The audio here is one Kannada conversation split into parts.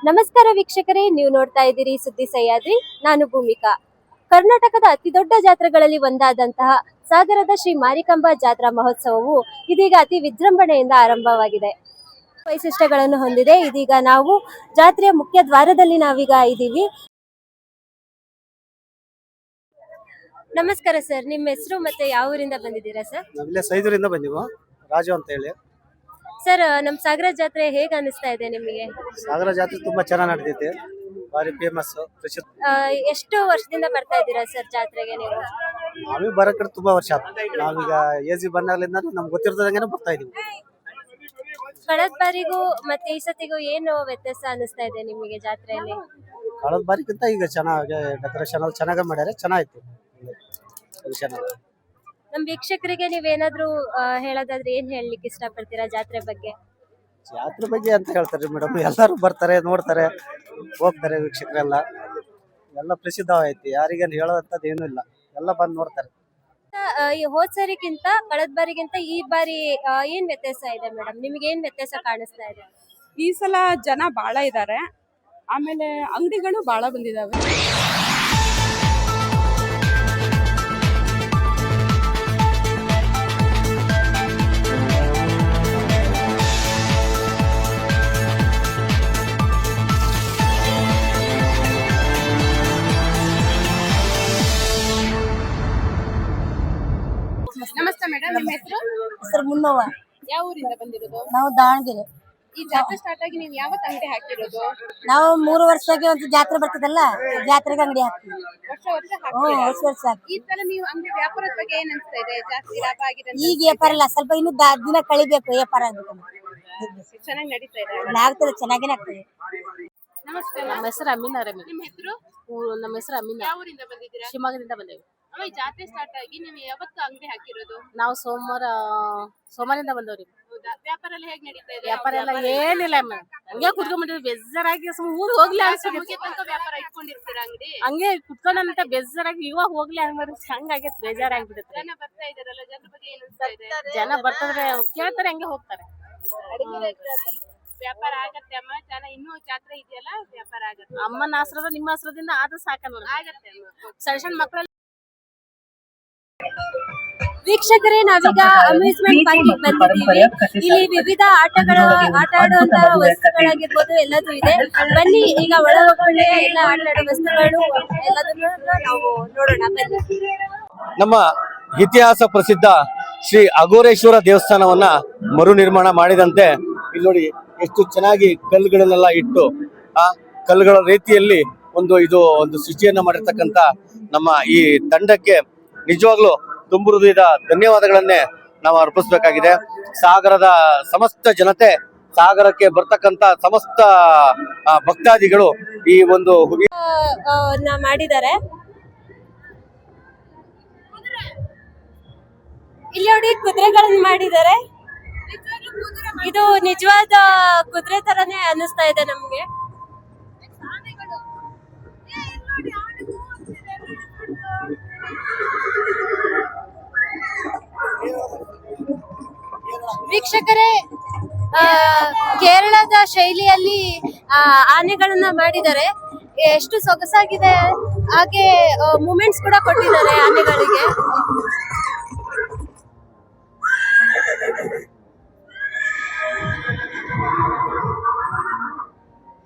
ನಮಸ್ಕಾರ ವೀಕ್ಷಕರೇ, ನೀವು ನೋಡ್ತಾ ಇದ್ದೀರಿ ಸುದ್ದಿ ಸಹ್ಯಾದ್ರಿ. ನಾನು ಭೂಮಿಕಾ. ಕರ್ನಾಟಕದ ಅತಿ ದೊಡ್ಡ ಜಾತ್ರೆಗಳಲ್ಲಿ ಒಂದಾದಂತಹ ಸಾಗರದ ಶ್ರೀ ಮಾರಿಕಾಂಬಾ ಜಾತ್ರಾ ಮಹೋತ್ಸವವು ಇದೀಗ ಅತಿ ವಿಜೃಂಭಣೆಯಿಂದ ಆರಂಭವಾಗಿದೆ. ವೈಶಿಷ್ಟ್ಯಗಳನ್ನು ಹೊಂದಿದೆ. ಇದೀಗ ನಾವು ಜಾತ್ರೆಯ ಮುಖ್ಯ ದ್ವಾರದಲ್ಲಿ ನಾವೀಗ ಇದ್ದೀವಿ. ನಮಸ್ಕಾರ ಸರ್, ನಿಮ್ಮ ಹೆಸರು ಮತ್ತೆ ಯಾವ ಊರಿಂದ ಬಂದಿದ್ದೀರಾ ಸರ್? ನಾವಿಲ್ಲೇ ಸೈದೂರಿಂದ ಬಂದಿವು, ರಾಜು ಅಂತ ಹೇಳಿ. ಸರ್, ನಮ್ಮ ಸಾಗರ ಜಾತ್ರೆ ಹೇಗೆ ಅನಿಸ್ತಾ ಇದೆ ನಿಮಗೆ? ಸಾಗರ ಜಾತ್ರೆ ತುಂಬಾ ಚೆನ್ನಾಗಿ ನಡೆದೈತಿ, ಭಾರಿ ಫೇಮಸ್. ಎಷ್ಟು ವರ್ಷದಿಂದ ಬರ್ತಾ ಇದ್ದೀರಾ ಸರ್ ಜಾತ್ರೆಗೆ ನೀವು? ನಾವೇ ಬರಕ್ಕೆ ತುಂಬಾ ವರ್ಷ ಆಯ್ತು. ನಾವೀಗ ಏಜಿ ಬಂದಾಗಲಿಂದ ನಮ್ಗೆ ಗೊತ್ತಿರ್ತದಂಗೆ ಬರ್ತಾ ಇದೀವಿ. ಕಳೆದ ಬಾರಿಗೂ ಮತ್ತೆ ಈ ಸತಿಗೂ ಏನು ವ್ಯತ್ಯಾಸ ಅನಿಸ್ತಾ ಇದೆ ನಿಮಗೆ ಜಾತ್ರೆಯಲ್ಲಿ? ಕಳೆದ ಬಾರಿಗಿಂತ ಈಗ ಚೆನ್ನಾಗಿ ಡೆಕೋರೇಷನ್ ಅಲ್ಲಿ ಚೆನ್ನಾಗಿ ಮಾಡ್ಯಾರ, ಚೆನ್ನಾಗಿತ್ತು. ನಮ್ ವೀಕ್ಷಕರಿಗೆ ನೀವೇನಾದ್ರೂ ಹೇಳೋದಾದ್ರೆ ಏನ್ ಹೇಳಲಿಕ್ಕೆ ಇಷ್ಟಪಡ್ತೀರಾ ಜಾತ್ರೆ ಬಗ್ಗೆ? ಜಾತ್ರೆ ಬಗ್ಗೆ ಅಂತ ಹೇಳ್ತಾರೆ ಮೇಡಮ್, ಎಲ್ಲರೂ ಬರ್ತಾರೆ, ನೋಡ್ತಾರೆ, ಹೋಗ್ತಾರೆ. ವೀಕ್ಷಕರೆಲ್ಲ ಎಲ್ಲ ಪ್ರಸಿದ್ಧವಾಯ್ತು, ಯಾರಿಗೇನು ಹೇಳೋದಂಥದ್ದು ಏನೂ ಇಲ್ಲ, ಎಲ್ಲ ಬಂದು ನೋಡ್ತಾರೆ. ಈ ಹೋದ್ ಸರಿಗಿಂತ ಕಳೆದ ಬಾರಿಗಿಂತ ಈ ಬಾರಿ ಏನ್ ವ್ಯತ್ಯಾಸ ಇದೆ ಮೇಡಮ್? ನಿಮ್ಗೆ ಏನ್ ವ್ಯತ್ಯಾಸ ಕಾಣಿಸ್ತಾ ಇದೆ? ಈ ಸಲ ಜನ ಬಾಳ ಇದ್ದಾರೆ, ಆಮೇಲೆ ಅಂಗಡಿಗಳು ಬಾಳ ಬಂದಿದಾವೆ. ನಮಸ್ತೆ ಮೇಡಮ್, ನಿಮ್ಮ ಹೆಸರು? ಸರ್ ಮುನ್ನವ್ವ. ಯಾವ ಊರಿಂದ ಬಂದಿರೋದು? ನಾವು ದಾವಣಗೆರೆ. ಈ ಜಾತ್ರೆ ಸ್ಟಾರ್ಟ್ ಆಗಿ ನೀವು ಯಾವತ್ತು ಅಂಗಡಿ ಹಾಕಿರೋದು? ನಾವು 3 ವರ್ಷಕ್ಕೆ ಒಂದು ಜಾತ್ರೆ ಬರ್ತದಲ್ಲ, ಜಾತ್ರೆಗೆ ಅಂಗಡಿ ಹಾಕ್ತೀವಿ. ವರ್ಷ ಹಾಕ್ತೀರಾ? ವರ್ಷ ಹಾಕ್ತೀವಿ. ಈ ಸಲ ನೀವು ಅಂಗಡಿ ವ್ಯಾಪಾರದ ಬಗ್ಗೆ ಏನ್ ಅನ್ಸ್ತಾ ಇದೆ? ಜಾಸ್ತಿ ಲಾಭ ಆಗಿದೆ? ಈಗ ವ್ಯಾಪಾರ ಇಲ್ಲ, ಸ್ವಲ್ಪ ಇನ್ನು ದಿನ ಕಳಿಬೇಕು, ವ್ಯಾಪಾರ ಆಗ್ಬೇಕು. ಚೆನ್ನಾಗಿ ನಡೀತಾ ಇದೆ? ಆಗ್ತದೆ, ಚೆನ್ನಾಗೇನೆ ಆಗ್ತದೆ. ನಮಸ್ತೆ, ನಮ್ಮ ಹೆಸರು ಅಮೀನಾ ರಮಿ. ನಿಮ್ಮ ಹೆಸರು? ನಮ್ಮ ಹೆಸರು ಅಮೀನಾ. ಯಾವ ಊರಿಂದ ಬಂದಿದ್ದೀರಾ? ಶಿವಮೊಗ್ಗದಿಂದ ಬಂದೇವಿ. ಈ ಜಾತ್ರೆ ಸ್ಟಾರ್ಟ್ ಆಗಿ ನೀವು ಯಾವತ್ತು ಅಂಗಡಿ ಹಾಕಿರೋದು? ನಾವು ಸೋಮವಾರದಿಂದ ಬಂದವ್ರಿ. ಹೌದಾ? ವ್ಯಾಪಾರ ಎಲ್ಲ ಹೇಗೆ ನಡೀತಾ ಇದೆ? ವ್ಯಾಪಾರ ಎಲ್ಲ ಏನಿಲ್ಲ ಮ್ಯಾಮ್, ಹಂಗೆ ಕುತ್ಕೊಂಡ್ಬಿಟ್ಟಿವಿ, ಬೇಜಾರಾಗಿ ಊರ್ ಹೋಗ್ಲಿ ಅನ್ಸುತ್ತೆ. ವ್ಯಾಪಾರ ಇಟ್ಕೊಂಡಿರ್ತೀರಾ ಅಂಗಡಿ? ಹಂಗೆ ಕುತ್ಕೊಂಡಂತ ಬೇಜಾರಾಗಿ ಇವಾಗ ಹೋಗ್ಲಿ ಹಂಗಾಗೈತೆ, ಬೇಜಾರಾಗ್ಬಿಡುತ್ತೆ. ಜನ ಬರ್ತಾ ಇದಾರಲ್ಲ, ಜನರ ಬಗ್ಗೆ ಏನ್ ಅನ್ಸ್ತಾ ಇದೆ? ಜನ ಬರ್ತಾರೆ, ಕೇಳ್ತಾರೆ, ಹಂಗೆ ಹೋಗ್ತಾರೆ. ವ್ಯಾಪಾರ ಆಗತ್ತೆ ಅಮ್ಮ, ಜನ ಇನ್ನೂ ಜಾತ್ರೆ ಇದೆಯಲ್ಲ, ವ್ಯಾಪಾರ ಆಗತ್ತೆ. ಅಮ್ಮನ ಆಶ್ರದ ನಿಮ್ಮ ಆಶ್ರದಿಂದ ಆದ್ರೂ ಸಾಕ ನೋಡಿ, ಆಗತ್ತೆ ಅಮ್ಮ. ಸಣ್ಣ ಸಣ್ಣ ಮಕ್ಕಳೆಲ್ಲ. ವೀಕ್ಷಕರೇ, ನಾವೀಗ ಅಮ್ಯೂಸ್ಮೆಂಟ್ ಪಾರ್ಕ್ ಬಂದಿದ್ದೀವಿ. ಇಲ್ಲಿ ವಿವಿಧ ಆಟ ಆಡುವಂತಹ ವಸ್ತುಗಳಾಗಿರ್ಬೋದು, ಎಲ್ಲದೂ ಇದೆ. ಬನ್ನಿ ಈಗ ಒಳ ಹೋಗೋಣ, ಎಲ್ಲ ಆಟ ಆಡೋ ವಸ್ತುಗಳು ಎಲ್ಲದನ್ನು ನಾವು ನೋಡೋಣ, ಬನ್ನಿ. ನಮ್ಮ ಇತಿಹಾಸ ಪ್ರಸಿದ್ಧ ಶ್ರೀ ಅಘೋರೇಶ್ವರ ದೇವಸ್ಥಾನವನ್ನ ಮರು ನಿರ್ಮಾಣ ಮಾಡಿದಂತೆ ಇಲ್ಲಿ ನೋಡಿ ಎಷ್ಟು ಚೆನ್ನಾಗಿ ಕಲ್ಲುಗಳನ್ನೆಲ್ಲ ಇಟ್ಟು ಆ ಕಲ್ಲುಗಳ ರೀತಿಯಲ್ಲಿ ಒಂದು ಸೃಷ್ಟಿಯನ್ನ ಮಾಡಿರ್ತಕ್ಕಂಥ ನಮ್ಮ ಈ ತಂಡಕ್ಕೆ ನಿಜವಾಗ್ಲೂ ತುಂಬು ಹೃದಯದ ಧನ್ಯವಾದಗಳನ್ನೇ ನಾವು ಅರ್ಪಿಸಬೇಕಾಗಿದೆ. ಸಾಗರದ ಸಮಸ್ತ ಜನತೆ, ಸಾಗರಕ್ಕೆ ಬರ್ತಕ್ಕಂತ ಸಮಸ್ತ ಭಕ್ತಾದಿಗಳು ಈ ಒಂದು ಮಾಡಿದ್ದಾರೆ. ಇಲ್ಲಿ ನೋಡಿ ಕುದುರೆಗಳನ್ನ ಮಾಡಿದ್ದಾರೆ. ಇದು ನಿಜವಾದ ಕುದುರೆ ತರನೇ ಅನಿಸ್ತಾ ಇದೆ ನಮ್ಗೆ. ವೀಕ್ಷಕರೇ, ಕೇರಳದ ಶೈಲಿಯಲ್ಲಿ ಆನೆಗಳನ್ನ ಮಾಡಿದ್ದಾರೆ. ಎಷ್ಟು ಸೊಗಸಾಗಿದೆ, ಹಾಗೆ ಮೂಮೆಂಟ್ಸ್ ಕೂಡ ಕೊಟ್ಟಿದ್ದಾರೆ ಆನೆಗಳಿಗೆ.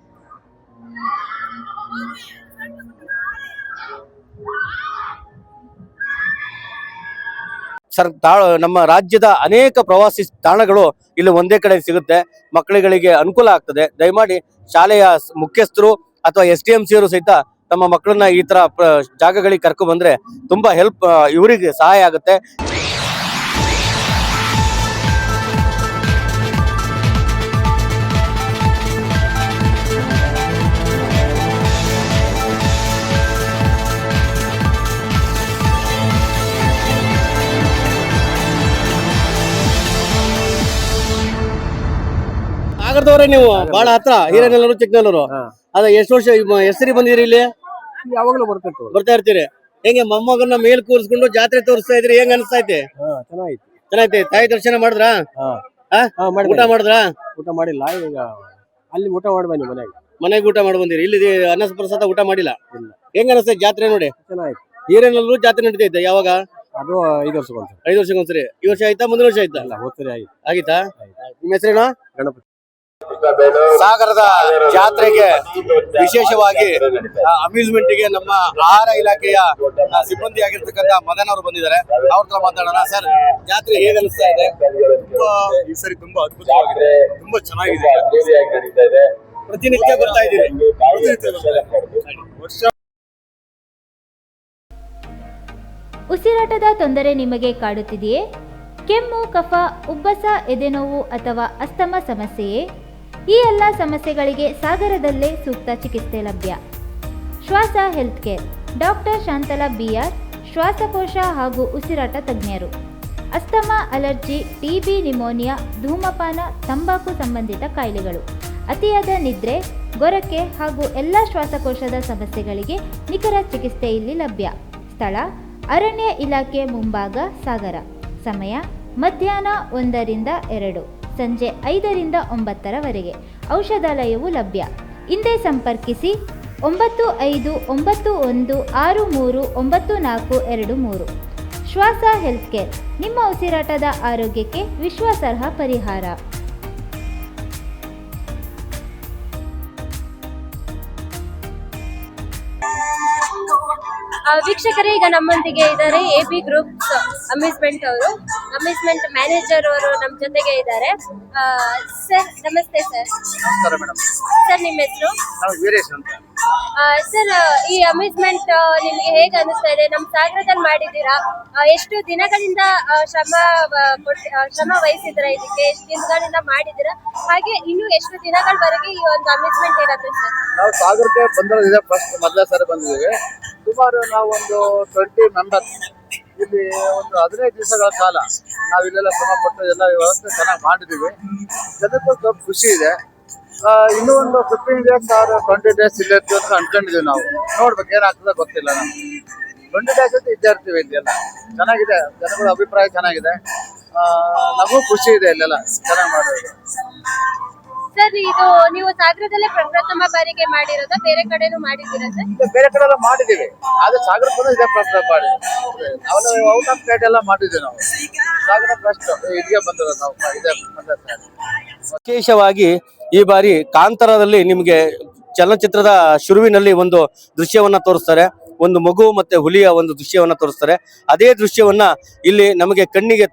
ನಮ್ಮ ರಾಜ್ಯದ ಅನೇಕ ಪ್ರವಾಸಿ ತಾಣಗಳು ಇಲ್ಲಿ ಒಂದೇ ಕಡೆ ಸಿಗುತ್ತೆ, ಮಕ್ಕಳುಗಳಿಗೆ ಅನುಕೂಲ ಆಗ್ತದೆ. ದಯಮಾಡಿ ಶಾಲೆಯ ಮುಖ್ಯಸ್ಥರು ಅಥವಾ SDMC ಅವರು ಸಹಿತ ತಮ್ಮ ಮಕ್ಕಳನ್ನ ಈ ತರ ಜಾಗಗಳಿಗೆ ಕರ್ಕೊಂಡು ಬಂದ್ರೆ ತುಂಬಾ ಇವರಿಗೆ ಸಹಾಯ ಆಗುತ್ತೆ. ಸಾಗರದವ್ರೆ ನೀವು, ಬಹಳ ಹತ್ರ, ಹಿರೇನೆಲ್ಲೂರು ಚಿಕ್ಕನೆಲ್ಲೂರು. ಅದ ಎಷ್ಟು ವರ್ಷ ಹೆಸರಿ ಬಂದಿರಿ ಇಲ್ಲಿ? ಯಾವಾಗಲೂ ಬರ್ತಾ ಇರ್ತೀರಿ. ಹೆಂಗೆ ಮೊಮ್ಮಗನ್ನ ಮೇಲ್ ಕೂರಿಸ್ಕೊಂಡು ಜಾತ್ರೆ ತೋರಿಸ್ತಾ ಇದ್ರಿ, ಹೆಂಗ ಅನಿಸ್ತಾ ಐತಿ? ಚೆನ್ನಾಗೈತಿ. ತಾಯಿ ದರ್ಶನ ಮಾಡಿದ್ರಾ? ಊಟ ಮಾಡಿದ್ರಾ? ಊಟ ಮಾಡಿಲ್ಲ, ಈಗ ಅಲ್ಲಿ ಊಟ ಮಾಡಿ ಬನ್ನಿ ಮನೆಯಾಗ. ಮನೆಗೆ ಊಟ ಮಾಡಿ ಬಂದಿರಿ. ಇಲ್ಲಿ ಅನ್ನ ಪ್ರಸಾದ ಊಟ ಮಾಡಿಲ್ಲ. ಹೆಂಗ ಅನಿಸ್ತದೆ ಜಾತ್ರೆ ನೋಡಿ? ಚೆನ್ನಾಗಿತ್ತು. ಹಿರೇನಲ್ಲೂ ಜಾತ್ರೆ ನಡೀತೈತೆ ಯಾವಾಗ? ಅದು 5 ವರ್ಷಕ್ಕೊಂದು 5 ವರ್ಷಕ್ಕೊಂದ್ಸರಿ. ಈ ವರ್ಷ ಆಯ್ತಾ ಮುಂದಿನ ವರ್ಷ ಆಯ್ತಾ? ಹೋಗ್ತಾರೆ ಆಗಿತ್ತು. ಆಗಿತ್ತಾ? ನಿಮ್ಮ ಹೆಸರೇನು? ಗಣಪತಿ. ಸಾಗರದ ಜಾತ್ರೆಗೆ ವಿಶೇಷವಾಗಿ ಅಮ್ಯೂಸ್ಮೆಂಟ್ ಗೆ ನಮ್ಮ ಆಹಾರ ಇಲಾಖೆಯ ಸಿಬ್ಬಂದಿ ಆಗಿರ್ತಕ್ಕಂಥ ಮದನ್ ಅವರು ಬಂದಿದ್ದಾರೆ. ಅವ್ರ ಹತ್ರ ಮಾತಾಡೋಣ. ಸರ್, ಜಾತ್ರೆ ಹೇಗೆ ಅನಿಸ್ತಾ ಇದೆ? ಈ ಸರಿ ತುಂಬಾ ಅದ್ಭುತವಾಗಿದೆ, ತುಂಬಾ ಚೆನ್ನಾಗಿದೆ. ಪ್ರತಿನಿತ್ಯ ಬರ್ತಾ ಇದ್ದೀರಿ? ಉಸಿರಾಟದ ತೊಂದರೆ ನಿಮಗೆ ಕಾಡುತ್ತಿದೆಯೇ? ಕೆಮ್ಮು, ಕಫ, ಉಬ್ಬಸ, ಎದೆನೋವು ಅಥವಾ ಅಸ್ತಮ ಸಮಸ್ಯೆಯೇ? ಈ ಎಲ್ಲ ಸಮಸ್ಯೆಗಳಿಗೆ ಸಾಗರದಲ್ಲೇ ಸೂಕ್ತ ಚಿಕಿತ್ಸೆ ಲಭ್ಯ. Shwasa health care, doctor Shantala BR, ಶ್ವಾಸಕೋಶ ಹಾಗೂ ಉಸಿರಾಟ ತಜ್ಞರು. ಅಸ್ತಮ, ಅಲರ್ಜಿ, TB, ನಿಮೋನಿಯಾ, ಧೂಮಪಾನ, ತಂಬಾಕು ಸಂಬಂಧಿತ ಕಾಯಿಲೆಗಳು, ಅತಿಯಾದ ನಿದ್ರೆ, ಗೊರಕೆ ಹಾಗೂ ಎಲ್ಲ ಶ್ವಾಸಕೋಶದ ಸಮಸ್ಯೆಗಳಿಗೆ ನಿಖರ ಚಿಕಿತ್ಸೆ ಇಲ್ಲಿ ಲಭ್ಯ. ಸ್ಥಳ: ಅರಣ್ಯ ಇಲಾಖೆ ಮುಂಭಾಗ, ಸಾಗರ. ಸಮಯ: ಮಧ್ಯಾಹ್ನ 1 ರಿಂದ 2, ಸಂಜೆ 5 ರಿಂದ 9ರವರೆಗೆ. ಔಷಧಾಲಯವು ಲಭ್ಯ. ಹಿಂದೆ ಸಂಪರ್ಕಿಸಿ 9591639423. ಶ್ವಾಸ ಹೆಲ್ತ್ ಕೇರ್, ನಿಮ್ಮ ಉಸಿರಾಟದ ಆರೋಗ್ಯಕ್ಕೆ ವಿಶ್ವಾಸಾರ್ಹ ಪರಿಹಾರ. ವೀಕ್ಷಕರೇ, ಈಗ ನಮ್ಮೊಂದಿಗೆ ಇದ್ದಾರೆ AB ಗ್ರೂಪ್ಸ್ ಅಮ್ಯೂಸ್ಮೆಂಟ್ ಅವರು, ಅಮ್ಯೂಸ್ಮೆಂಟ್ ಮ್ಯಾನೇಜರ್ ಅವರು ನಮ್ಮ ಜೊತೆಗೆ ಇದ್ದಾರೆ. ಸರ್, ನಮಸ್ತೆ ಸರ್. ನಮಸ್ಕಾರ ಮೇಡಮ್. ಸರ್, ನಿಮ್ಮ ಹೆಸರು? ನಾವು ವೀರೇಶ್ ಅಂತ. ಸರ್, ಈ ಅಮ್ಯೂಸ್ಮೆಂಟ್ ನಿಮ್ಗೆ ಹೇಗೆ ಅನಿಸ್ತಾ ಇದೆ? ನಮ್ಮ ಸಾಗರದಲ್ಲಿ ಮಾಡಿದ್ದೀರಾ? ಎಷ್ಟು ದಿನಗಳಿಂದ ಶ್ರಮ ವಹಿಸಿದ್ರ ಇದಕ್ಕೆ? ಎಷ್ಟು ದಿನಗಳಿಂದ ಮಾಡಿದ್ದೀರಾ? ಹಾಗೆ ಇನ್ನು ಎಷ್ಟು ದಿನಗಳವರೆಗೆ ಈ ಒಂದು ಅಮ್ಯೂಸ್ಮೆಂಟ್ ಇರುತ್ತೆ ಸರ್? ನಾವು ಸಾಗರಕ್ಕೆ ಬಂದಿರೋದಿದೆ, ಫಸ್ಟ್ ಮೊದಲೇ ಸಾರಿ ಬಂದಿದ್ದೀವಿ. ಸುಮಾರು ನಾವು ಒಂದು 20 ಮೆಂಬರ್ಸ್ ಇಲ್ಲಿ ಒಂದು 15 ದಿವಸಗಳ ಕಾಲ ನಾವು ಇಲ್ಲೆಲ್ಲ ಶ್ರಮ ಪಟ್ಟು ಎಲ್ಲ ವ್ಯವಸ್ಥೆ ಚೆನ್ನಾಗಿ ಮಾಡಿದ್ದೀವಿ. ಜನಕ್ಕೂ ಸ್ವಲ್ಪ ಖುಷಿ ಇದೆ. ಇನ್ನೂ ಒಂದು 15 ಡೇಸ್ ಆರ್ 20 ಡೇಸ್ ಇಲ್ಲೇ ಇರ್ತೀವಿ ಅಂತ ಅನ್ಕೊಂಡಿದೀವಿ. ನಾವು ನೋಡ್ಬೇಕು ಏನಾಗ್ತದೆ ಗೊತ್ತಿಲ್ಲ. ನಾವು 20 ಡೇಸ್ ಅಂತ ಇದ್ದೇ ಇರ್ತೀವಿ. ಇದೆಲ್ಲ ಚೆನ್ನಾಗಿದೆ, ಜನಗಳ ಅಭಿಪ್ರಾಯ ಚೆನ್ನಾಗಿದೆ. ನಮಗೂ ಖುಷಿ ಇದೆ ಇಲ್ಲೆಲ್ಲ ಚೆನ್ನಾಗಿ ಮಾಡೋದು. ಸರ್, ಇದು ನೀವು ಸಾಗರದಲ್ಲೇ ಪ್ರಪ್ರಥಮ ಬಾರಿಗೆ ಮಾಡಿರೋದಾ? ಬೇರೆ ಕಡೆನೂ ಮಾಡಿದ್ದೀರಾ ಸರ್? ಬೇರೆ ಕಡೆ ಎಲ್ಲ ಮಾಡಿದೀವಿ, ಆದ್ರೆ ಸಾಗರ ಕೂಡ ಇದೇ ಪ್ರಶ್ನೆ ಮಾಡಿ ನಾವೆಲ್ಲ ಔಟ್ ಆಫ್ ಸ್ಟೇಟ್ ಎಲ್ಲ ಮಾಡಿದ್ವಿ. ನಾವು ಸಾಗರ ಫಸ್ಟ್ ಇಲ್ಲಿಗೆ ಬಂದಿರೋದು. ನಾವು ಇದೇ ವಿಶೇಷವಾಗಿ ಈ ಬಾರಿ ಕಾಂತಾರದಲ್ಲಿ ನಿಮಗೆ ಚಲನಚಿತ್ರದ ಶುರುವಿನಲ್ಲಿ ಒಂದು ದೃಶ್ಯವನ್ನ ತೋರಿಸ್ತಾರೆ. ಒಂದು ಮಗು ಮತ್ತೆ ಹುಲಿಯ ಒಂದು ದೃಶ್ಯವನ್ನ ತೋರಿಸ್ತಾರೆ. ಅದೇ ದೃಶ್ಯವನ್ನ ಇಲ್ಲಿ ನಮಗೆ ಕಣ್ಣಿಗೆ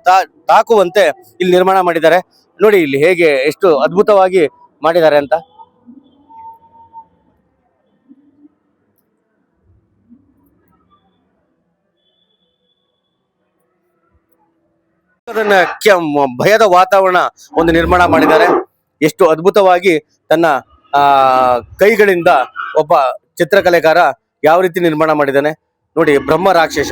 ತಾಕುವಂತೆ ಇಲ್ಲಿ ನಿರ್ಮಾಣ ಮಾಡಿದ್ದಾರೆ. ನೋಡಿ ಇಲ್ಲಿ ಹೇಗೆ ಎಷ್ಟು ಅದ್ಭುತವಾಗಿ ಮಾಡಿದ್ದಾರೆ ಅಂತ. ಭಯದ ವಾತಾವರಣ ಒಂದು ನಿರ್ಮಾಣ ಮಾಡಿದ್ದಾರೆ. ಎಷ್ಟು ಅದ್ಭುತವಾಗಿ ತನ್ನ ಕೈಗಳಿಂದ ಒಬ್ಬ ಚಿತ್ರಕಲೆಗಾರ ಯಾವ ರೀತಿ ನಿರ್ಮಾಣ ಮಾಡಿದ್ದಾನೆ ನೋಡಿ. ಬ್ರಹ್ಮ ರಾಕ್ಷಸ.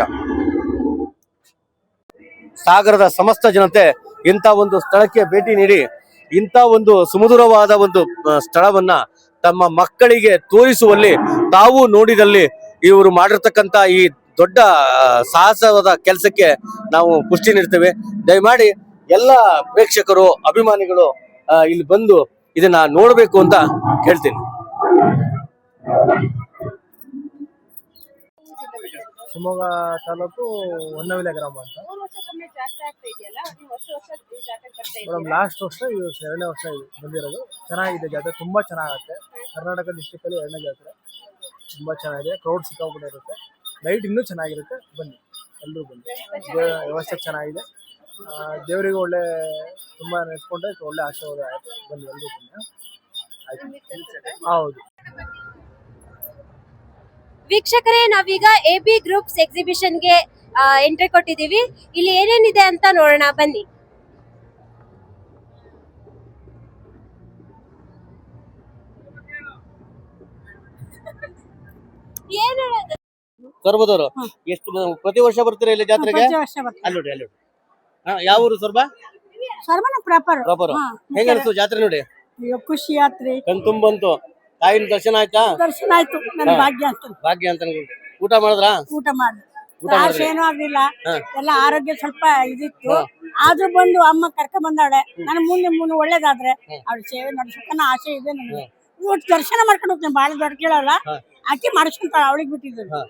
ಸಾಗರದ ಸಮಸ್ತ ಜನತೆ ಇಂಥ ಒಂದು ಸ್ಥಳಕ್ಕೆ ಭೇಟಿ ನೀಡಿ ಇಂಥ ಒಂದು ಸುಮಧುರವಾದ ಒಂದು ಸ್ಥಳವನ್ನ ತಮ್ಮ ಮಕ್ಕಳಿಗೆ ತೋರಿಸುವಲ್ಲಿ, ತಾವು ನೋಡಿದಲ್ಲಿ ಇವರು ಮಾಡಿರ್ತಕ್ಕಂಥ ಈ ದೊಡ್ಡ ಸಾಹಸವಾದ ಕೆಲಸಕ್ಕೆ ನಾವು ಪುಷ್ಟಿ ನೀಡ್ತೇವೆ. ದಯಮಾಡಿ ಎಲ್ಲ ಪ್ರೇಕ್ಷಕರು, ಅಭಿಮಾನಿಗಳು ಇಲ್ಲಿ ಬಂದು ಇದನ್ನ ನೋಡ್ಬೇಕು ಅಂತ ಹೇಳ್ತೀನಿ. ಶಿವಮೊಗ್ಗ ತಾಲೂಕು ಹೊನ್ನವಿಲೆ ಗ್ರಾಮ ಅಂತ ಮೇಡಮ್. ಲಾಸ್ಟ್ ವರ್ಷ 2ನೇ ವರ್ಷ ಬಂದಿರೋದು. ಚೆನ್ನಾಗಿದೆ ಜಾತ್ರೆ, ತುಂಬಾ ಚೆನ್ನಾಗುತ್ತೆ. ಕರ್ನಾಟಕ ಡಿಸ್ಟಿಕ್ ಅಲ್ಲಿ 2ನೇ ಜಾತ್ರೆ. ತುಂಬಾ ಚೆನ್ನಾಗಿದೆ. ಕ್ರೌಡ್ ಸಿಕ್ಕಾಪಟ್ಟೆ ಇರುತ್ತೆ. ಲೈಟ್ ಇನ್ನೂ ಚೆನ್ನಾಗಿರುತ್ತೆ. ಬನ್ನಿ, ಎಲ್ಲರೂ ಬನ್ನಿ. ವ್ಯವಸ್ಥೆ ಚೆನ್ನಾಗಿದೆ. ದೇವರಿಗೆ ಒಳ್ಳೆ ತುಂಬಾ ನೆನೆಸ್ಕೊಂಡ್ರೆ ಒಳ್ಳೆ ಆಶೀರ್ವಾದ ಆಯ್ತು. ಬನ್ನಿ, ಎಲ್ಲರೂ ಬನ್ನಿ. ಆಯ್ತು, ಹೌದು. ವೀಕ್ಷಕರೇ, ನಾವೀಗ AB ಗ್ರೂಪ್ಸ್ ಎಕ್ಸಿಬಿಷನ್ಗೆ ಎಂಟ್ರಿ ಕೊಟ್ಟಿದ್ದೀವಿ. ಇಲ್ಲಿ ಏನೇನಿದೆ ಅಂತ ನೋಡೋಣ ಬನ್ನಿ. ಸೊರಬದವರು ಎಷ್ಟು ಪ್ರತಿ ವರ್ಷ ಬರ್ತೀರಾ ಇಲ್ಲಿ ಜಾತ್ರೆಗೆ? ಅಲ್ಲಿ ನೋಡಿ, ಅಲ್ಲಿ ನೋಡಿ. ಯಾವ ಊರು ಸೊರಬ? ಪ್ರಾಪರ್. ಹೆಂಗ ಅನಿಸ್ತು ಜಾತ್ರೆ ನೋಡಿ? ಖುಷಿ ಆತ್ರಿ. ಕಣ್ತುಂಬಂತು. ತಾಯಿನ ದರ್ಶನ ಆಯ್ತಾ? ದರ್ಶನ ಆಯ್ತು. ನನ್ನ ಭಾಗ್ಯ ಅಂತ. ಭಾಗ್ಯ ಅಂತ ಊಟ ಮಾಡಿದ್ರಾ? ಊಟ ಮಾಡಿ ಏನೂ ಆಗ್ಲಿಲ್ಲ. ಎಲ್ಲ ಆರೋಗ್ಯ ಸ್ವಲ್ಪ ಇದಿತ್ತು. ಆದ್ರೂ ಬಂದು ಅಮ್ಮ ಕರ್ಕೊಂಡ್ ಬಂದಾಳೆ. ನಾನು ಮುಂದೆ ಒಳ್ಳೇದಾದ್ರೆ ಅವ್ಳ ಸೇವೆ ನಡೆಸೋಕನ್ನ ಆಸೆ ಇದೆ ನನಗೆ. ಇವತ್ತು ದರ್ಶನ ಮಾಡ್ಕೊಂಡು ಹೋಗ್ತೇನೆ, ಬಾಳ ದೊಡ್ಡ ಕೇಳಲ್ಲ, ಹಾ. ಆಕಿ ಮಾಡಿಸ್ಕೊಂತಾಳ, ಅವಳಿಗೆ ಬಿಟ್ಟಿದ್ದು. ಹಾ.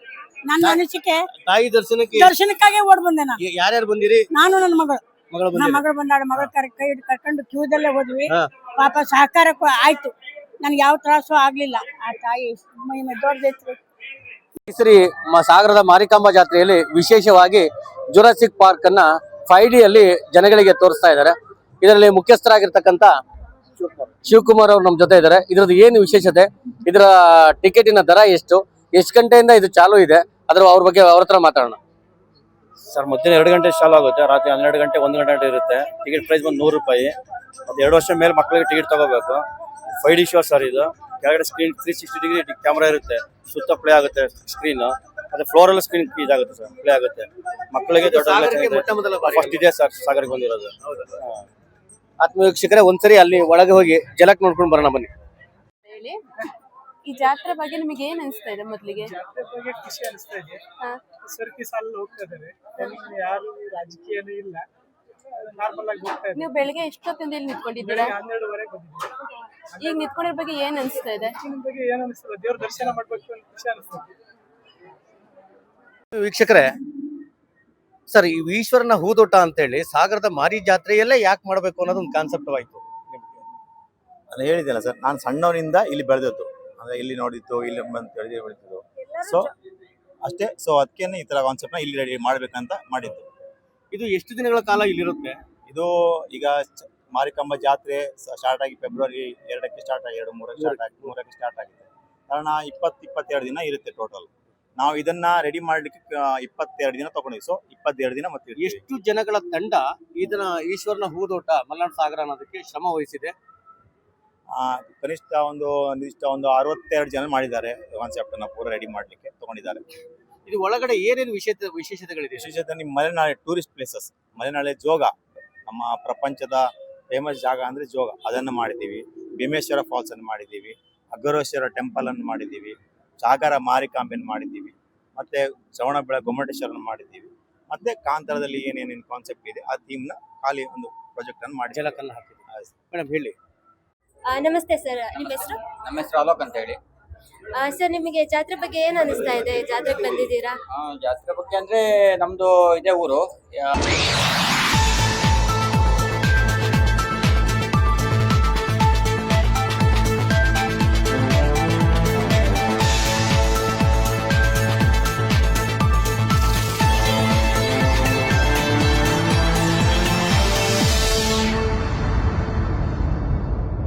ನನ್ನ ಅನಿಸಿಕೆ ತಾಯಿ ದರ್ಶನಕ್ಕೆ ದರ್ಶನಕ್ಕಾಗಿ ಓಡ್ ಬಂದೆ ನಾನು. ಯಾರ್ಯಾರು ಬಂದಿರಿ? ನಾನು ನನ್ನ ಮಗಳು ಮಗಳು ನಮ್ಮ ಬಂದಿರಿ? ಮಗಳು ಬಂದಾಳ, ಮಗಳ ಕೈ ಹಿಡ್ದು ಕರ್ಕೊಂಡು ಕ್ಯೂದಲ್ಲೇ ಹೋದ್ವಿ. ಹಾ. ಪಾಪ ಸಹಕಾರ ಆಯ್ತು, ನನ್ಗೆ ಯಾವ ತ್ರಾಸು ಆಗ್ಲಿಲ್ಲ. ಆ ತಾಯಿ ದೊಡ್ಡದೈತ್ರಿ. ಈ ಸರಿ ಸಾಗರದ ಮಾರಿಕಾಂಬಾ ಜಾತ್ರೆಯಲ್ಲಿ ವಿಶೇಷವಾಗಿ ಜುರಾಸಿಕ್ ಪಾರ್ಕ್ ಅನ್ನ 5D ಅಲ್ಲಿ ಜನಗಳಿಗೆ ತೋರಿಸ್ತಾ ಇದ್ದಾರೆ. ಇದರಲ್ಲಿ ಮುಖ್ಯಸ್ಥರಾಗಿರ್ತಕ್ಕಂಥ ಶಿವಕುಮಾರ್ ಅವರು ನಮ್ಮ ಜೊತೆ ಇದ್ದಾರೆ. ಇದ್ರದ್ದು ಏನು ವಿಶೇಷತೆ, ಇದರ ಟಿಕೆಟಿನ ದರ ಎಷ್ಟು ಗಂಟೆಯಿಂದ ಇದು ಚಾಲು ಇದೆ, ಅವ್ರ ಬಗ್ಗೆ ಅವ್ರ ಹತ್ರ ಮಾತಾಡೋಣ. ಸರ್ ಮಧ್ಯಾಹ್ನ 2 ಗಂಟೆ ಚಾಲು ಆಗುತ್ತೆ, ರಾತ್ರಿ 12 ಗಂಟೆ 1 ಗಂಟೆ ಇರುತ್ತೆ. ಟಿಕೆಟ್ ಪ್ರೈಸ್ ಬಂದು 100 ರೂಪಾಯಿ. ಮತ್ತು 2 ವರ್ಷ ಮೇಲೆ ಮಕ್ಕಳಿಗೆ ಟಿಕೆಟ್ ತಗೋಬೇಕು. 5D ಶೋ ಸರ್ ಇದು. ಕೆಳಗಡೆ ಸ್ಕ್ರೀನ್ 360 ಡಿಗ್ರಿ ಕ್ಯಾಮ್ರಾ ಇರುತ್ತೆ, ಸುತ್ತ ಪ್ಲೇ ಆಗುತ್ತೆ ಸ್ಕ್ರೀನ್. ಮತ್ತೆ ಫ್ಲೋರ್ ಅಲ್ಲಿ ಸ್ಕ್ರೀನ್ ಇದಾಗುತ್ತೆ ಸರ್, ಪ್ಲೇ ಆಗುತ್ತೆ. ಮಕ್ಕಳಿಗೆ ದೊಡ್ಡ ಫಸ್ಟ್ ಇದೆ ಸರ್ ಸಾಗರಕ್ಕೆ ಬಂದಿರೋದು. ಆತ್ಮೀಯ ವೀಕ್ಷಕರೇ, ಒಂದ್ಸರಿ ಅಲ್ಲಿ ಒಳಗೆ ಹೋಗಿ ಜಲಕ್ ನೋಡ್ಕೊಂಡು ಬರೋಣ ಬನ್ನಿ. ಹೇಳಿ, ಈ ಜಾತ್ರೆ ಬಗ್ಗೆ ನಿಮಗೆ ಏನ್ ಅನಿಸ್ತಾ ಇದೆ? ಮೊದ್ಲಿಗೆ ಜಾತ್ರೆ ಬಗ್ಗೆ ಖುಷಿ ಅನಿಸ್ತಾ ಇದೆ. ಸರ್ಕಿ ಸಾಲಲ್ಲಿ ಹೋಗ್ತಾ ಇದ್ದಾರೆ, ಯಾರು ರಾಜಕೀಯನೂ ಇಲ್ಲ, ನಾರ್ಮಲ್ ಆಗಿ ಹೋಗ್ತಾ ಇದ್ದಾರೆ. ನೀವು ಬೆಳಿಗ್ಗೆ ಎಷ್ಟೊತ್ತಿಂದ ಇಲ್ಲಿ ನಿಂತ್ಕೊಂಡಿದ್ದೀರಾ? 12:30 ಬಂದಿದ್ದೀವಿ. ಈಗ ನಿಂತ್ಕೊಂಡಿರೋ ಬಗ್ಗೆ ಏನ್ ಅನಿಸ್ತಾ ಇದೆ? ದರ್ಶನದ ಬಗ್ಗೆ ಏನ್ ಅನಿಸ್ತದೆ, ದೇವ್ರ ದರ್ಶನ ಮಾಡ್ಬೇಕು ಅಂತ ಖುಷಿ ಅನಿಸ್ತದೆ. ವೀಕ್ಷಕರೇ, ಸರ್ ಈ ಈಶ್ವರನ ಹೂದೋಟ ಅಂತ ಹೇಳಿ ಸಾಗರದ ಮಾರಿ ಜಾತ್ರೆಯಲ್ಲೇ ಯಾಕೆ ಮಾಡ್ಬೇಕು ಅನ್ನೋದು ಒಂದು ಕಾನ್ಸೆಪ್ಟ್ ಆಯ್ತು ನಿಮ್ಗೆ? ನಾನು ಹೇಳಿದ್ದೆಲ್ಲ ಸರ್, ನಾನು ಸಣ್ಣವನಿಂದ ಇಲ್ಲಿ ಬೆಳೆದದ್ದು, ಅಂದ್ರೆ ಇಲ್ಲಿ ನೋಡಿದ್ದು, ಇಲ್ಲಿ ಬಂದು ಬೆಳೆದಿದ್ದು. ಸೊ ಅಷ್ಟೇ. ಸೊ ಅದಕ್ಕೇನೆ ಈ ತರ ಕಾನ್ಸೆಪ್ಟ್ ನ ಇಲ್ಲಿ ರೆಡಿ ಮಾಡ್ಬೇಕಂತ ಮಾಡಿದ್ದು. ಇದು ಎಷ್ಟು ದಿನಗಳ ಕಾಲ ಇಲ್ಲಿರುತ್ತೆ? ಇದು ಈಗ ಮಾರಿಕಾಂಬಾ ಜಾತ್ರೆ ಸ್ಟಾರ್ಟ್ ಆಗಿ ಫೆಬ್ರವರಿ 2ಕ್ಕೆ ಸ್ಟಾರ್ಟ್ ಆಗಿ 3ಕ್ಕೆ ಸ್ಟಾರ್ಟ್ ಆಗಿದೆ. ಕಾರಣ 20-22 ದಿನ ಇರುತ್ತೆ ಟೋಟಲ್. ನಾವು ಇದನ್ನ ರೆಡಿ ಮಾಡ್ಲಿಕ್ಕೆ 22 ದಿನ ತಗೊಂಡಿವಿ. ಸೊ 22 ದಿನ ಮತ್ತೆ ಎಷ್ಟು ಜನಗಳ ತಂಡ ಇದನ್ನ ಈಶ್ವರನ ಹೂದೋಟ ಮಲ್ನಾಡ್ ಸಾಗರ ಅನ್ನೋದಕ್ಕೆ ಶ್ರಮ ವಹಿಸಿದೆ? ಕನಿಷ್ಠ ಒಂದು 62 ಜನ ಮಾಡಿದ್ದಾರೆ. ಕಾನ್ಸೆಪ್ಟ್ ನ ಪೂರ ರೆಡಿ ಮಾಡ್ಲಿಕ್ಕೆ ತಗೊಂಡಿದ್ದಾರೆ. ಇದು ಒಳಗಡೆ ಏನೇನು ವಿಶೇಷತೆಗಳಿದೆ? ವಿಶೇಷತೆ ನಿಮ್ಮ ಮಲೆನಾಳೆ ಟೂರಿಸ್ಟ್ ಪ್ಲೇಸಸ್, ಮಲೆನಾಳೆ ಜೋಗ, ನಮ್ಮ ಪ್ರಪಂಚದ ಫೇಮಸ್ ಜಾಗ ಅಂದ್ರೆ ಜೋಗ, ಅದನ್ನು ಮಾಡಿದ್ದೀವಿ. ಭೀಮೇಶ್ವರ ಫಾಲ್ಸ್ ಅನ್ನು ಮಾಡಿದ್ದೀವಿ, ಅಗರೋಶ್ವರ ಟೆಂಪಲ್ ಅನ್ನು ಮಾಡಿದ್ದೀವಿ, ಸಾಗರ ಮಾರಿಕಾಂಬೆಯನ್ನು ಮಾಡಿದ್ದೀವಿ, ಮತ್ತೆ ಶ್ರವಣಬೆಳ ಗೊಮ್ಮಟೇಶ್ವರನ ಮಾಡಿದ್ದೀವಿ. ಮತ್ತೆ ಕಾಂತಾರದಲ್ಲಿ ಏನೇನೇನು ಕಾನ್ಸೆಪ್ಟ್ ಇದೆ ಆ ಥೀಮ್ ನ ಖಾಲಿ ಒಂದು ಪ್ರಾಜೆಕ್ಟ್ ಅನ್ನು ಮಾಡಿ ಜಲಕನ್ನ ಹಾಕಿದ್ದೀವಿ. ಮೇಡಮ್ ಹೇಳಿ. ನಮಸ್ತೆ ಸರ್, ನಿಮ್ಮ ಹೆಸರು? ನಮ್ಮ ಹೆಸರು ಅಲೋಕ್ ಅಂತ ಹೇಳಿ. ಸರ್, ನಿಮಗೆ ಜಾತ್ರೆ ಬಗ್ಗೆ ಏನ್ ಅನಿಸ್ತಾ ಇದೆ? ಜಾತ್ರೆಗೆ ಬಂದಿದ್ದೀರಾ? ಜಾತ್ರೆ ಬಗ್ಗೆ ಅಂದ್ರೆ ನಮ್ದು ಇದೇ ಊರು.